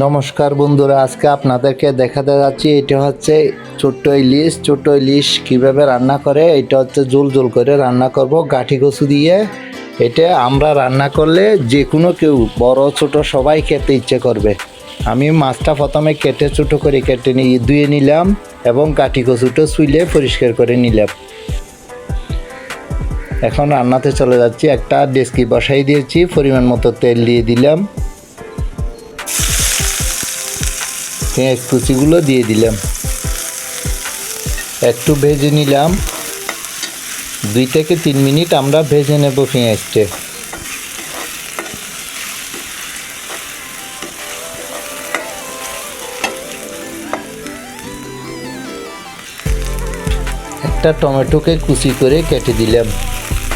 নমস্কার বন্ধুরা, আজকে আপনাদেরকে দেখাতে যাচ্ছি এটা হচ্ছে ছোট্ট ইলিশ কীভাবে রান্না করে। এটা হচ্ছে ঝোল ঝোল করে রান্না করব গাঠি কচু দিয়ে। এটা আমরা রান্না করলে যে কোনো কেউ বড় ছোট সবাই খেতে ইচ্ছে করবে। আমি মাছটা প্রথমে ছোটো করে কেটে ধুয়ে নিলাম এবং গাঠি কচুটা ছুলে পরিষ্কার করে নিলাম। এখন রান্নাতে চলে যাচ্ছি। একটা ডেচকি বসাই দিয়েছি, পরিমাণ মতো তেল দিয়ে দিলাম, পেঁয়াজ কুচিগুলো দিয়ে দিলাম, একটু ভেজে নিলাম। 2 থেকে 3 মিনিট আমরা ভেজে নেব পেঁয়াজটা। একটা টমেটোকে কুচি করে কেটে দিলাম,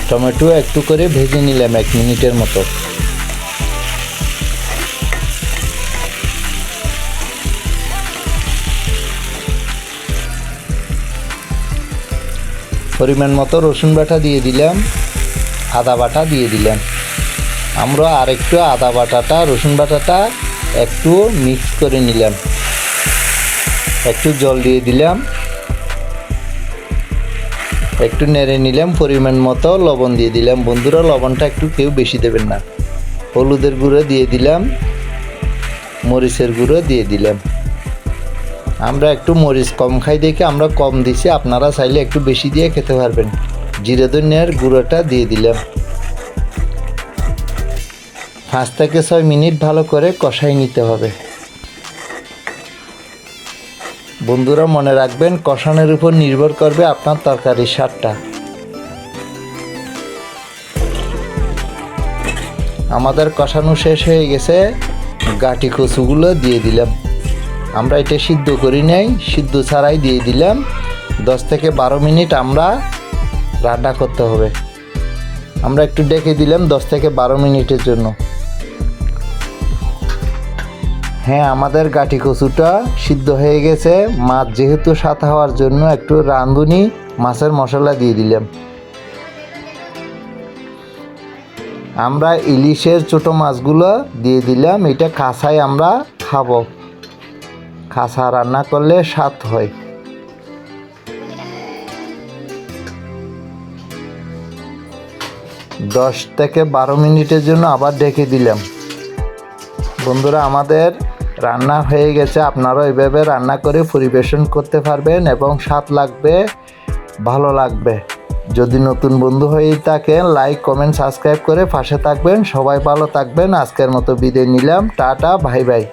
টমেটো একটু করে ভেজে নিলাম 1 মিনিটের মতো। পরিমাণ মতো রসুন বাটা দিয়ে দিলাম, আদা বাটা দিয়ে দিলাম। আমরা আরেকটু আদা বাটাটা রসুন বাটাটা একটু মিক্স করে নিলাম, একটু জল দিয়ে দিলাম, একটু নেড়ে নিলাম। পরিমাণ মতো লবণ দিয়ে দিলাম। বন্ধুরা, লবণটা একটু কেউ বেশি দেবেন না। হলুদের গুঁড়ো দিয়ে দিলাম, মরিচের গুঁড়ো দিয়ে দিলাম। আমরা একটু মরিচ কম খাই দেখে আমরা কম দিছি, আপনারা চাইলে একটু বেশি দিয়ে খেতে পারবেন। জিরে ধনিয়ার গুঁড়োটা দিয়ে দিলাম। 5 থেকে 6 মিনিট ভালো করে কষাই নিতে হবে। বন্ধুরা, মনে রাখবেন কষানোর উপর নির্ভর করবে আপনার তরকারির স্বাদটা। আমাদের কষানো শেষ হয়ে গেছে, গাঠি কচুগুলো দিয়ে দিলাম। আমরা এটা সিদ্ধ করি নাই, সিদ্ধ ছাড়াই দিয়ে দিলাম। 10 থেকে 12 মিনিট আমরা রান্না করতে হবে। আমরা একটু ডেকে দিলাম 10 থেকে 12 মিনিটের জন্য। হ্যাঁ, আমাদের গাঠি কচুটা সিদ্ধ হয়ে গেছে। মাছ যেহেতু স্বাদ হওয়ার জন্য একটু রাঁধুনি মাছের মশলা দিয়ে দিলাম। আমরা ইলিশের ছোট মাছগুলো দিয়ে দিলাম। এটা কাঁচাই আমরা খাবো, কাঁচা রান্না করলে স্বাদ হয়। দশ থেকে 12 মিনিটের জন্য আবার ঢেকে দিলাম। বন্ধুরা, আমাদের রান্না হয়ে গেছে। আপনারাও এইভাবে রান্না করে পরিবেশন করতে পারবেন এবং স্বাদ লাগবে, ভালো লাগবে। যদি নতুন বন্ধু হয়ে থাকেন, লাইক কমেন্ট সাবস্ক্রাইব করে পাশে থাকবেন। সবাই ভালো থাকবেন। আজকের মতো বিদায় নিলাম। Tata, bye bye.